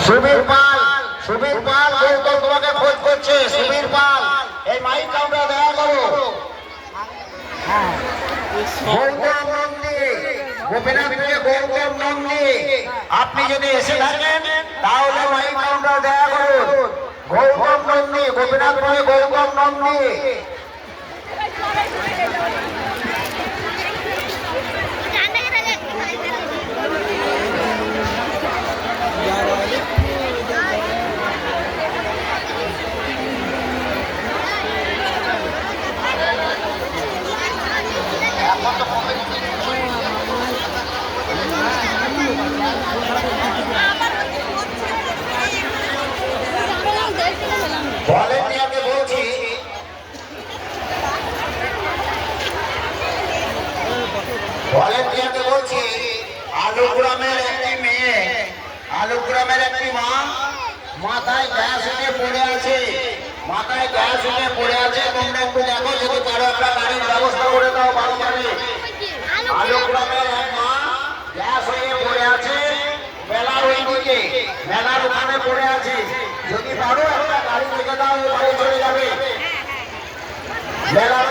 সুবীর পাল, সুবীর পাল গৌতম তোমাকে খোঁজ করছে। সুবীর পাল, এই মাইক কাউন্টার দেখা করো। গৌতম নন্দী, গোপীনাথপুরে গৌতম নন্দী, আপনি যদি এসে থাকেন তাহলে মাইক কাউন্টার দেখা করুন। গৌতম নন্দী, গোপীনাথপুরে গৌতম নন্দী। ভলেন্টিয়ারকে বলছি, ভলেন্টিয়ারকে বলছি, আলুগ্রামের একটি মেয়ে, আলুগ্রামের একটি মা মাথায় গ্যাস উঠে পড়ে আছে, মাথায় গ্যাস উঠে পড়ে আছে। তোমরা একটু দেখো যদি কারো একটা গাড়ির ব্যবস্থা করে দাও বাড়ি যাবে। আলুগ্রামের এক মা গ্যাস হয়ে পড়ে আছে মেলার ওই দিকে, মেলার ওখানে পড়ে আছে। যদি পারো একটা গাড়ি থেকে দাও, বাড়ি চলে যাবে। মেলার